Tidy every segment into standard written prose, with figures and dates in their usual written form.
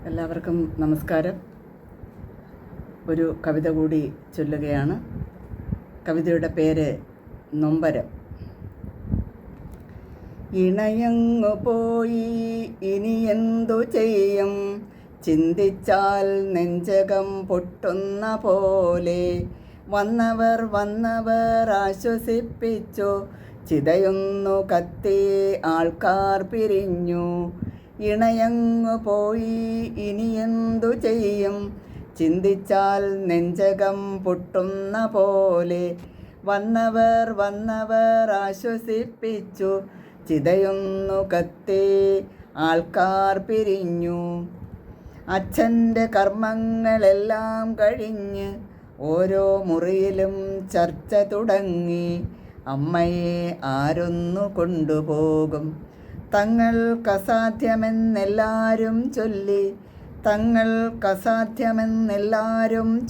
എല്ലാവർക്കും നമസ്കാരം. ഒരു കവിത കൂടി ചൊല്ലുകയാണ്. കവിതയുടെ പേര് നൊമ്പരം. ഇണയങ്ങു പോയി ഇനി എന്തു ചെയ്യും, ചിന്തിച്ചാൽ നെഞ്ചകം പൊട്ടുന്ന പോലെ. വന്നവർ ആശ്വസിപ്പിച്ചു, ചിതയൊന്നു കത്തി ആൾക്കാർ പിരിഞ്ഞു. ഇണയങ്ങു പോയി ഇനി എന്തു ചെയ്യും, ചിന്തിച്ചാൽ നെഞ്ചകം പൊട്ടുന്ന പോലെ. വന്നവർ ആശ്വസിപ്പിച്ചു, ചിതയൊന്നു കത്തി ആൾക്കാർ പിരിഞ്ഞു. അച്ഛൻ്റെ കർമ്മങ്ങളെല്ലാം കഴിഞ്ഞ് ഓരോ മുറിയിലും ചർച്ച തുടങ്ങി. അമ്മയെ ആരൊന്നു കൊണ്ടുപോകും, തങ്ങൾക്കസാധ്യമെന്നെല്ലാരും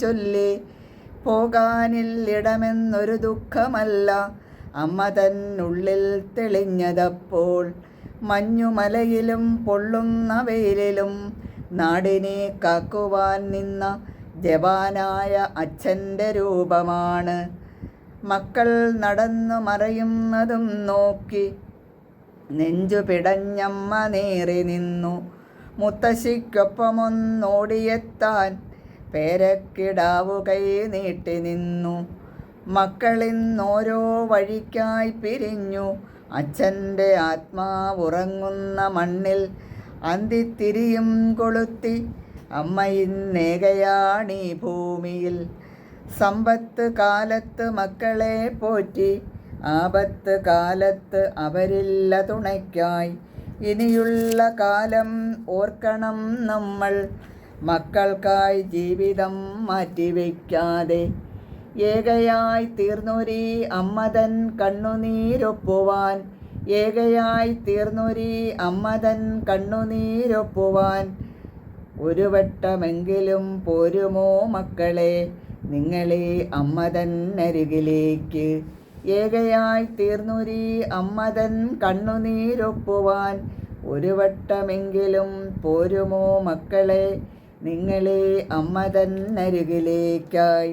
ചൊല്ലി. പോകാനില്ലിടമെന്നൊരു ദുഃഖമല്ല അമ്മ തന്നുള്ളിൽ തെളിഞ്ഞതപ്പോൾ. മഞ്ഞുമലയിലും പൊള്ളുന്ന വെയിലിലും നാടിനെ കാക്കുവാൻ നിന്ന ജവാനായ അച്ഛൻ്റെ രൂപമാണ്. മക്കൾ നടന്നു മറയുന്നതും നോക്കി നെഞ്ചു പിടഞ്ഞമ്മ നേറി നിന്നു. മുത്തശ്ശിക്കൊപ്പമൊന്നോടിയെത്താൻ പേരക്കിടാവു കൈ നീട്ടി നിന്നു. മക്കളിന്നോരോ വഴിക്കായി പിരിഞ്ഞു. അച്ഛൻ്റെ ആത്മാവുറങ്ങുന്ന മണ്ണിൽ അന്തിത്തിരിയും കൊളുത്തി അമ്മ ഇന്നേകയാണീ ഭൂമിയിൽ. സമ്പത്ത് കാലത്ത് മക്കളെ പോറ്റി, ആപത്ത് കാലത്ത് അവരില്ല തുണയ്ക്കായി. ഇനിയുള്ള കാലം ഓർക്കണം നമ്മൾ, മക്കൾക്കായി ജീവിതം മാറ്റിവെക്കാതെ. ഏകയായി തീർന്നൊരീ അമ്മതൻ കണ്ണുനീരൊപ്പുവാൻ ഒരു വട്ടമെങ്കിലും പോരുമോ മക്കളെ നിങ്ങളീ അമ്മതൻ അരികിലേക്ക്. ഏകയായി തീർന്നൊരീ അമ്മതൻ കണ്ണുനീരൊപ്പുവാൻ ഒരു വട്ടമെങ്കിലും പോരുമോ മക്കളെ നിങ്ങളീ അമ്മതൻ അരികിലേക്കായി.